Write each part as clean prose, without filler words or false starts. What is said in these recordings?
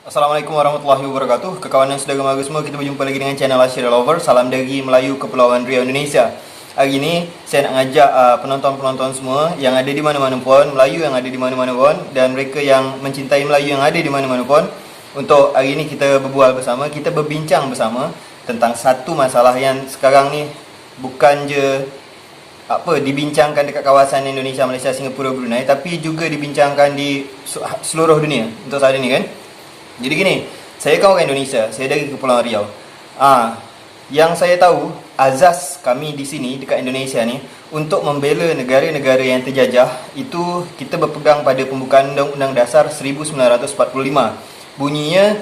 Assalamualaikum warahmatullahi wabarakatuh. Kekawanan saudara mara semua, kita berjumpa lagi dengan channel Asyira Lover. Salam dari Melayu Kepulauan Riau, Indonesia. Hari ini saya nak ngajak penonton-penonton semua yang ada di mana-mana pun, Melayu yang ada di mana-mana pun, dan mereka yang mencintai Melayu yang ada di mana-mana pun, untuk hari ini kita berbual bersama, kita berbincang bersama tentang satu masalah yang sekarang ni bukan je dibincangkan dekat kawasan Indonesia, Malaysia, Singapura, Brunei, tapi juga dibincangkan di seluruh dunia untuk saat ini kan. Jadi gini, saya kan orang Indonesia, saya dari Kepulauan Riau. Yang saya tahu, azas kami di sini dekat Indonesia ni untuk membela negara-negara yang terjajah, itu kita berpegang pada pembukaan Undang-Undang Dasar 1945. Bunyinya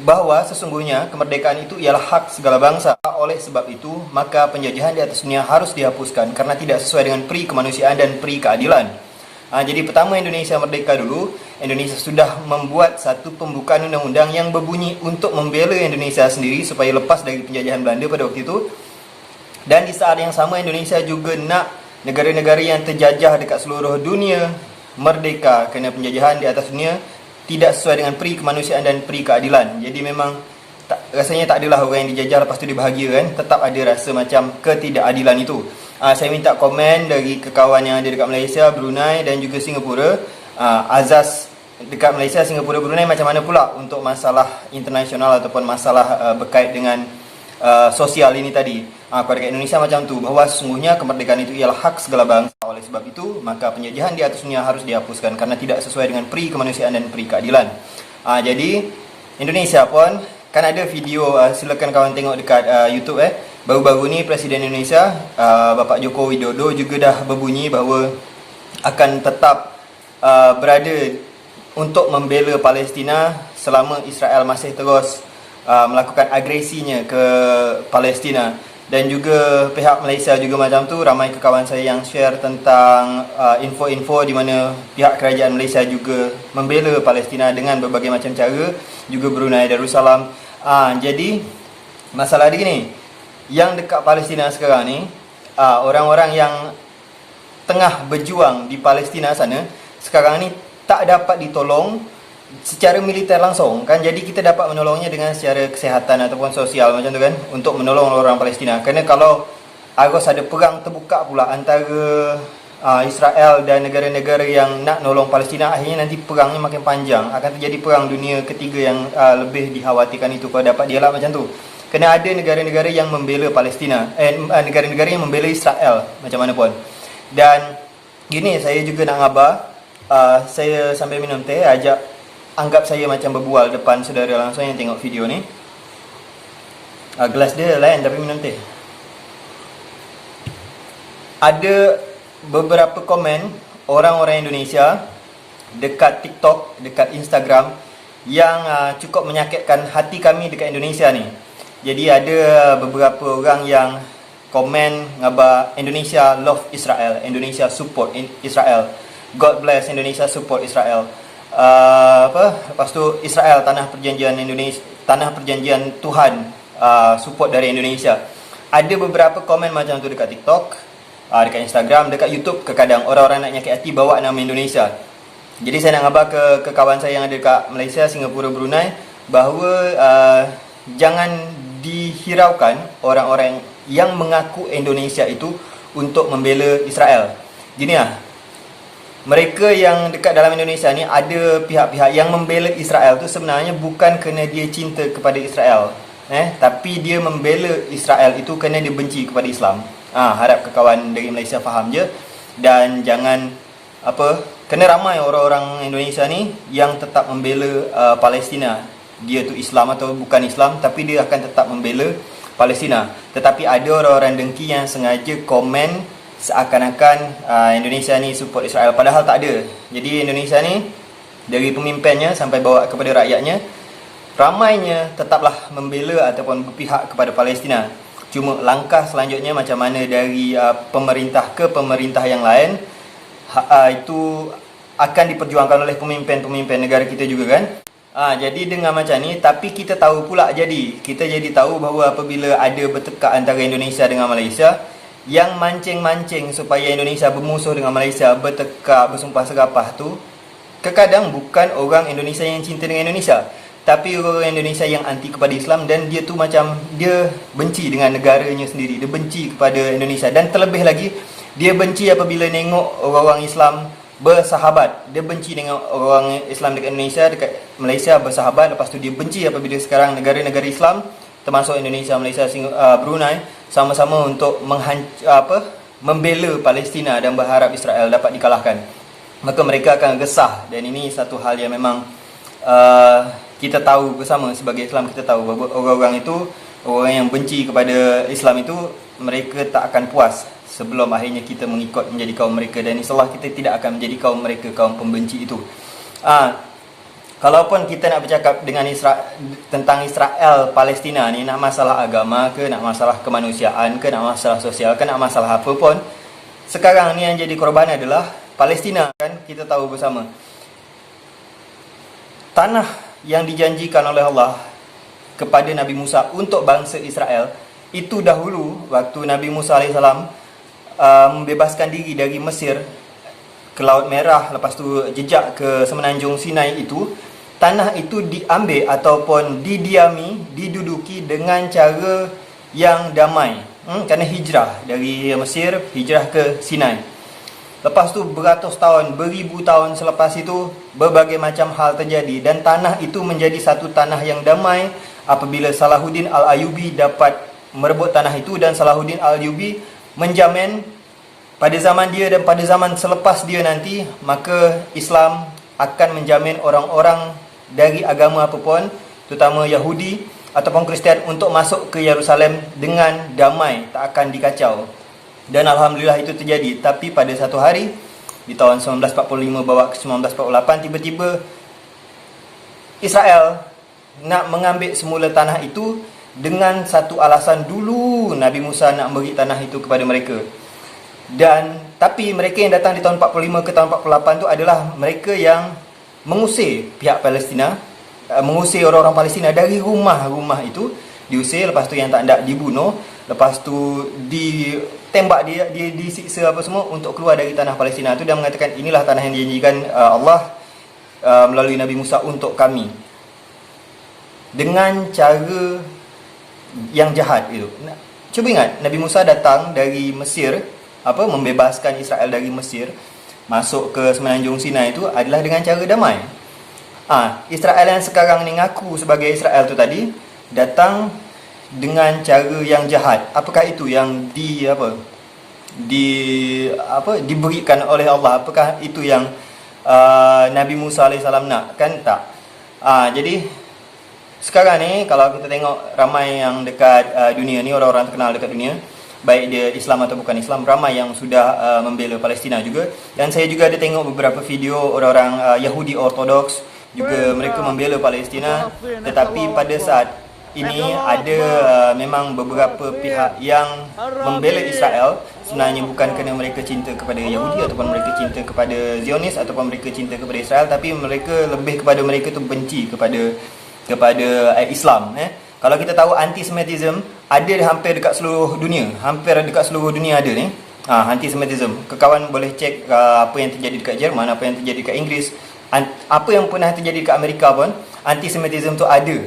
bahawa sesungguhnya kemerdekaan itu ialah hak segala bangsa. Oleh sebab itu, maka penjajahan di atas dunia harus dihapuskan kerana tidak sesuai dengan peri kemanusiaan dan peri keadilan. Jadi pertama Indonesia merdeka dulu, Indonesia sudah membuat satu pembukaan undang-undang yang berbunyi untuk membela Indonesia sendiri supaya lepas dari penjajahan Belanda pada waktu itu. Dan di saat yang sama Indonesia juga nak negara-negara yang terjajah dekat seluruh dunia merdeka kerana penjajahan di atas dunia tidak sesuai dengan peri kemanusiaan dan peri keadilan. Jadi memang rasanya tak adalah orang yang dijajah lepas tu dia bahagia kan. Tetap ada rasa macam ketidakadilan itu. Saya minta komen dari kekawan yang ada dekat Malaysia, Brunei dan juga Singapura. Azas dekat Malaysia, Singapura, Brunei macam mana pula untuk masalah internasional ataupun masalah berkait dengan sosial ini tadi. Kalau dekat Indonesia macam tu, bahawa sesungguhnya kemerdekaan itu ialah hak segala bangsa. Oleh sebab itu, maka penjajahan di atas dunia harus dihapuskan kerana tidak sesuai dengan peri kemanusiaan dan peri keadilan. Jadi Indonesia pun kan ada video, silakan kawan tengok dekat YouTube. Baru-baru ni Presiden Indonesia Bapak Joko Widodo juga dah berbunyi bahawa akan tetap berada untuk membela Palestina selama Israel masih terus melakukan agresinya ke Palestina. Dan juga pihak Malaysia juga macam tu, ramai kawan saya yang share tentang info-info di mana pihak kerajaan Malaysia juga membela Palestina dengan berbagai macam cara, juga Brunei Darussalam. Jadi masalah dia gini, yang dekat Palestina sekarang ni, orang-orang yang tengah berjuang di Palestina sana sekarang ni tak dapat ditolong secara militer langsung kan. Jadi kita dapat menolongnya dengan secara kesihatan ataupun sosial macam tu kan, untuk menolong orang Palestina. Kerana kalau harus ada perang terbuka pula antara Israel dan negara-negara yang nak nolong Palestina, akhirnya nanti perangnya makin panjang. Akan terjadi perang dunia ketiga yang lebih dikhawatirkan itu kalau dapat dielak macam tu. Kena ada negara-negara yang membela Palestina, negara-negara yang membela Israel macam mana pun. Dan gini, saya juga nak ngabar, saya sambil minum teh, anggap saya macam berbual depan saudara langsung yang tengok video ni. Gelas dia lain tapi minum teh. Ada beberapa komen orang-orang Indonesia dekat TikTok, dekat Instagram yang cukup menyakitkan hati kami dekat Indonesia ni. Jadi ada beberapa orang yang komen ngabar Indonesia love Israel, Indonesia support Israel, God bless Indonesia, support Israel. Lepas tu Israel tanah perjanjian Indonesia, tanah perjanjian Tuhan, support dari Indonesia. Ada beberapa komen macam tu dekat TikTok, dekat Instagram, dekat YouTube. Kadang orang-orang nak nyakit hati bawa nama Indonesia. Jadi saya nak ngabar ke kawan saya yang ada dekat Malaysia, Singapura, Brunei, bahawa jangan dihiraukan orang-orang yang mengaku Indonesia itu untuk membela Israel. Gini mereka yang dekat dalam Indonesia ni, ada pihak-pihak yang membela Israel tu sebenarnya bukan kerana dia cinta kepada Israel, tapi dia membela Israel itu kerana dia benci kepada Islam. Harap kawan dari Malaysia faham je. Dan jangan kerana ramai orang-orang Indonesia ni yang tetap membela Palestina. Dia tu Islam atau bukan Islam, tapi dia akan tetap membela Palestina. Tetapi ada orang-orang dengki yang sengaja komen seakan-akan Indonesia ni support Israel, padahal tak ada. Jadi Indonesia ni dari pemimpinnya sampai bawa kepada rakyatnya, ramainya tetaplah membela ataupun berpihak kepada Palestina. Cuma langkah selanjutnya macam mana dari pemerintah ke pemerintah yang lain, itu akan diperjuangkan oleh pemimpin-pemimpin negara kita juga kan. Jadi dengan macam ni, tapi kita tahu pula, kita jadi tahu bahawa apabila ada bertekak antara Indonesia dengan Malaysia, yang mancing-mancing supaya Indonesia bermusuh dengan Malaysia, bertekak, bersumpah serapah tu, Kadang bukan orang Indonesia yang cinta dengan Indonesia, tapi orang Indonesia yang anti kepada Islam, dan dia tu macam dia benci dengan negaranya sendiri, dia benci kepada Indonesia, dan terlebih lagi dia benci apabila tengok orang-orang Islam bersahabat. Dia benci dengan orang Islam dekat Indonesia, dekat Malaysia bersahabat. Lepas tu dia benci apabila sekarang negara-negara Islam termasuk Indonesia, Malaysia, Brunei sama-sama untuk membela Palestina dan berharap Israel dapat dikalahkan. Maka mereka akan resah, dan ini satu hal yang memang kita tahu bersama sebagai Islam. Kita tahu bahawa orang-orang itu, orang yang benci kepada Islam itu, mereka tak akan puas sebelum akhirnya kita mengikut menjadi kaum mereka, dan insyaAllah kita tidak akan menjadi kaum mereka, kaum pembenci itu. Kalaupun kita nak bercakap dengan tentang Israel Palestina ni, nak masalah agama ke, nak masalah kemanusiaan ke, nak masalah sosial ke, nak masalah apa pun, sekarang ni yang jadi korban adalah Palestina, kan? Kita tahu bersama tanah yang dijanjikan oleh Allah kepada Nabi Musa untuk bangsa Israel itu dahulu, waktu Nabi Musa AS membebaskan diri dari Mesir ke Laut Merah, lepas tu jejak ke semenanjung Sinai itu, tanah itu diambil ataupun diduduki dengan cara yang damai, kerana hijrah dari Mesir, hijrah ke Sinai. Lepas tu beratus tahun, beribu tahun selepas itu, berbagai macam hal terjadi, dan tanah itu menjadi satu tanah yang damai apabila Salahuddin Al-Ayyubi dapat merebut tanah itu. Dan Salahuddin Al-Ayyubi menjamin pada zaman dia dan pada zaman selepas dia nanti, maka Islam akan menjamin orang-orang dari agama apapun, terutama Yahudi ataupun Kristian, untuk masuk ke Yerusalem dengan damai, tak akan dikacau. Dan Alhamdulillah itu terjadi. Tapi pada satu hari di tahun 1945 bawa ke 1948, tiba-tiba Israel nak mengambil semula tanah itu dengan satu alasan. Dulu Nabi Musa nak beri tanah itu kepada mereka, tapi mereka yang datang di tahun 45 ke tahun 48 tu adalah mereka yang mengusir pihak Palestina, mengusir orang-orang Palestina dari rumah-rumah itu, diusir. Lepas tu yang tak nak dibunuh, lepas tu ditembak dia disiksa apa semua untuk keluar dari tanah Palestina tu, dan mengatakan inilah tanah yang dijanjikan Allah melalui Nabi Musa untuk kami, dengan cara yang jahat itu. Cuba ingat, Nabi Musa datang dari Mesir, membebaskan Israel dari Mesir, masuk ke semenanjung Sinai itu adalah dengan cara damai. Israel yang sekarang ni ngaku sebagai Israel tu tadi, datang dengan cara yang jahat. Apakah itu yang diberikan oleh Allah? Apakah itu yang Nabi Musa AS nak? Kan tak. Jadi sekarang ni kalau kita tengok ramai yang dekat dunia ni, orang-orang terkenal dekat dunia, baik dia Islam atau bukan Islam, ramai yang sudah membela Palestina juga. Dan saya juga ada tengok beberapa video orang-orang Yahudi Ortodoks juga, mereka membela Palestina. Tetapi pada saat ini ada memang beberapa pihak yang membela Israel, sebenarnya bukan kerana mereka cinta kepada Yahudi ataupun mereka cinta kepada Zionis ataupun mereka cinta kepada Israel, tapi mereka lebih kepada mereka tu benci kepada Islam. Kalau kita tahu antisemitism ada hampir dekat seluruh dunia, ada ni. Antisemitism. Kawan boleh cek apa yang terjadi dekat Jerman, apa yang terjadi dekat Inggeris, apa yang pernah terjadi dekat Amerika pun, antisemitism tu ada.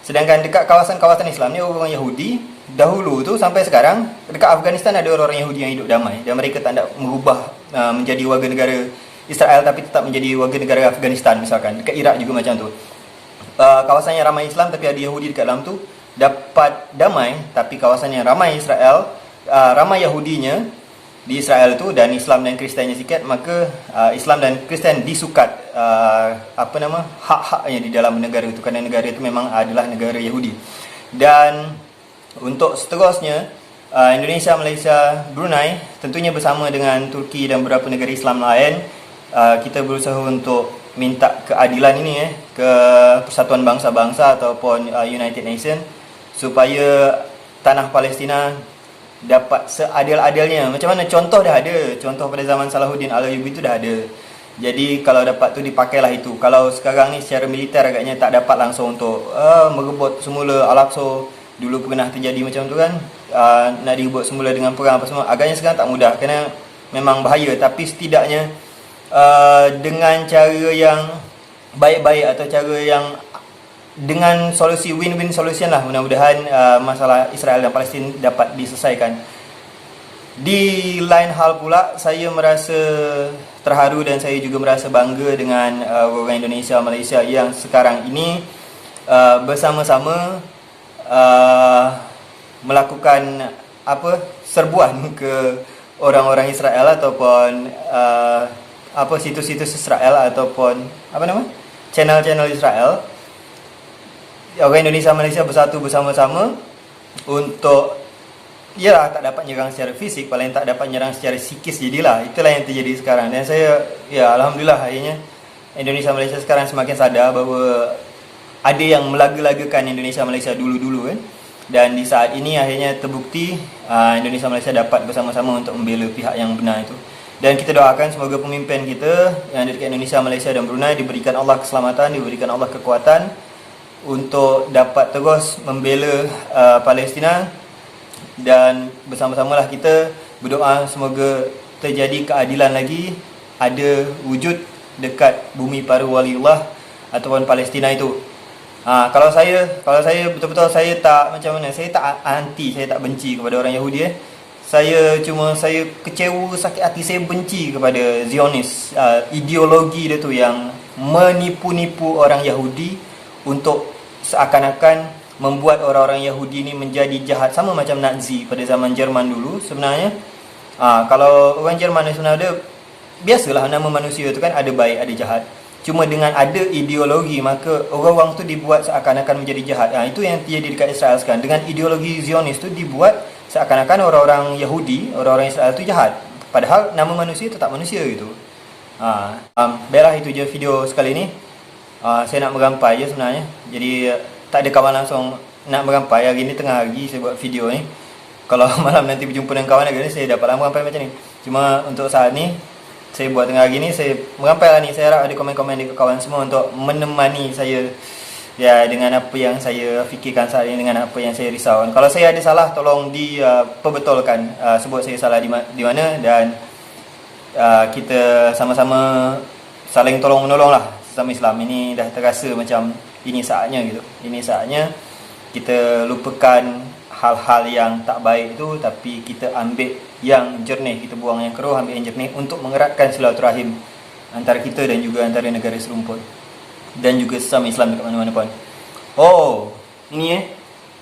Sedangkan dekat kawasan-kawasan Islam ni, orang Yahudi dahulu tu sampai sekarang, dekat Afghanistan ada orang Yahudi yang hidup damai, dan mereka tak nak merubah menjadi warga negara Israel, tapi tetap menjadi warga negara Afghanistan misalkan. Dekat Iraq juga macam tu. Kawasan yang ramai Islam tapi ada Yahudi dekat dalam tu dapat damai, tapi kawasan yang ramai Israel, ramai Yahudinya di Israel tu, dan Islam dan Kristiannya sikit, maka Islam dan Kristian disukat hak-haknya di dalam negara itu, kerana negara itu memang adalah negara Yahudi. Dan untuk seterusnya, Indonesia, Malaysia, Brunei, tentunya bersama dengan Turki dan beberapa negara Islam lain, kita berusaha untuk minta keadilan ini ke Persatuan Bangsa-Bangsa ataupun United Nations, supaya tanah Palestina dapat seadil-adilnya. Macam mana? Contoh dah ada. Contoh pada zaman Salahuddin Al-Ayyubi itu dah ada. Jadi kalau dapat tu dipakailah itu. Kalau sekarang ni secara militer agaknya tak dapat langsung untuk merebut semula Al-Aqsa. Dulu pernah terjadi macam tu kan. Nak direbut semula dengan perang apa semua. Agaknya sekarang tak mudah, kerana memang bahaya. Tapi setidaknya dengan cara yang baik-baik atau cara yang dengan solusi win-win solution lah. Mudah-mudahan masalah Israel dan Palestin dapat diselesaikan. Di lain hal pula, saya merasa terharu dan saya juga merasa bangga dengan orang Indonesia Malaysia yang sekarang ini bersama-sama melakukan serbuan ke orang-orang Israel ataupun situs-situs Israel ataupun channel-channel Israel. Orang Indonesia Malaysia bersatu bersama-sama untuk tak dapat nyerang secara fisik, paling tak dapat nyerang secara psikis jadilah. Itulah yang terjadi sekarang. Dan saya alhamdulillah akhirnya Indonesia Malaysia sekarang semakin sadar bahawa ada yang melaga-lagakan Indonesia Malaysia dulu-dulu kan. Dan di saat ini akhirnya terbukti Indonesia Malaysia dapat bersama-sama untuk membela pihak yang benar itu. Dan kita doakan semoga pemimpin kita yang ada dekat Indonesia, Malaysia dan Brunei diberikan Allah keselamatan, diberikan Allah kekuatan untuk dapat terus membela Palestina. Dan bersama-samalah kita berdoa semoga terjadi keadilan lagi, ada wujud dekat bumi para waliullah ataupun Palestina itu. Kalau saya betul-betul saya tak saya tak anti, saya tak benci kepada orang Yahudi. Saya kecewa, sakit hati, saya benci kepada Zionis, ideologi dia tu yang menipu-nipu orang Yahudi untuk seakan-akan membuat orang-orang Yahudi ni menjadi jahat, sama macam Nazi pada zaman Jerman dulu. Sebenarnya kalau orang Jerman ni sebenarnya biasalah, nama manusia tu kan ada baik ada jahat. Cuma dengan ada ideologi maka orang-orang tu dibuat seakan-akan menjadi jahat. Itu yang terjadi dekat Israel sekarang. Dengan ideologi Zionis tu dibuat seakan-akan orang-orang Yahudi, orang-orang Israel tu jahat, padahal nama manusia tetap manusia gitu. Baiklah, itu je video sekali ni. Saya nak merampai je sebenarnya. Jadi tak ada kawan langsung nak merampai. Hari ni tengah hari saya buat video ni. Kalau malam nanti berjumpa dengan kawan lagi ni, saya dapat lama merampai macam ni. Cuma untuk saat ni saya buat tengah hari ni, saya merampai lah ni. Saya harap ada komen-komen dari kawan semua untuk menemani saya dengan apa yang saya fikirkan saat ini, dengan apa yang saya risaukan. Kalau saya ada salah, tolong diperbetulkan, sebut saya salah di mana, dan kita sama-sama saling tolong-menolong lah sesama Islam. Ini dah terasa macam ini saatnya gitu. Ini saatnya kita lupakan hal-hal yang tak baik itu, tapi kita ambil yang jernih, kita buang yang keruh, ambil yang jernih untuk mengeratkan silaturahim antara kita dan juga antara negara serumpun dan juga sesama Islam dekat mana-mana pun. Ini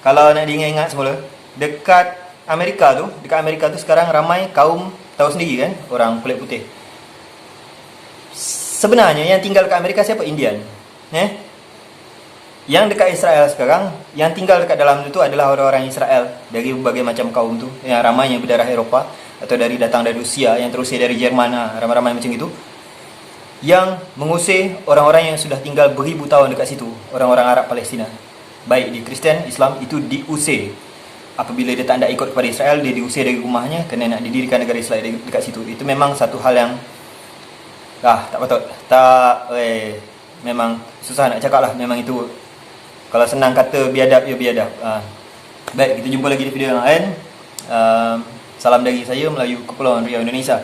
kalau nak diingat-ingat semula, dekat Amerika tu sekarang ramai kaum, tahu sendiri kan, orang kulit putih. Sebenarnya yang tinggal dekat Amerika siapa? Indian. Yang dekat Israel sekarang, yang tinggal dekat dalam itu adalah orang-orang Israel dari berbagai macam kaum tu, yang ramai yang berdarah Eropah atau datang dari Rusia, yang terusir dari Jerman, ramai-ramai macam itu, yang mengusir orang-orang yang sudah tinggal beribu tahun dekat situ, orang-orang Arab Palestina. Baik di Kristian, Islam, itu diusir. Apabila dia tak nak ikut kepada Israel, dia diusir dari rumahnya kerana nak didirikan negara Israel dekat situ. Itu memang satu hal yang tak patut. Memang susah nak cakap lah. Memang itu, kalau senang kata biadab, ya biadab. Baik, kita jumpa lagi di video yang lain. Salam dari saya, Melayu Kepulauan Riau, Indonesia.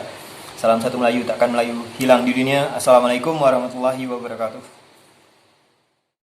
Salam satu Melayu, takkan Melayu hilang di dunia. Assalamualaikum warahmatullahi wabarakatuh.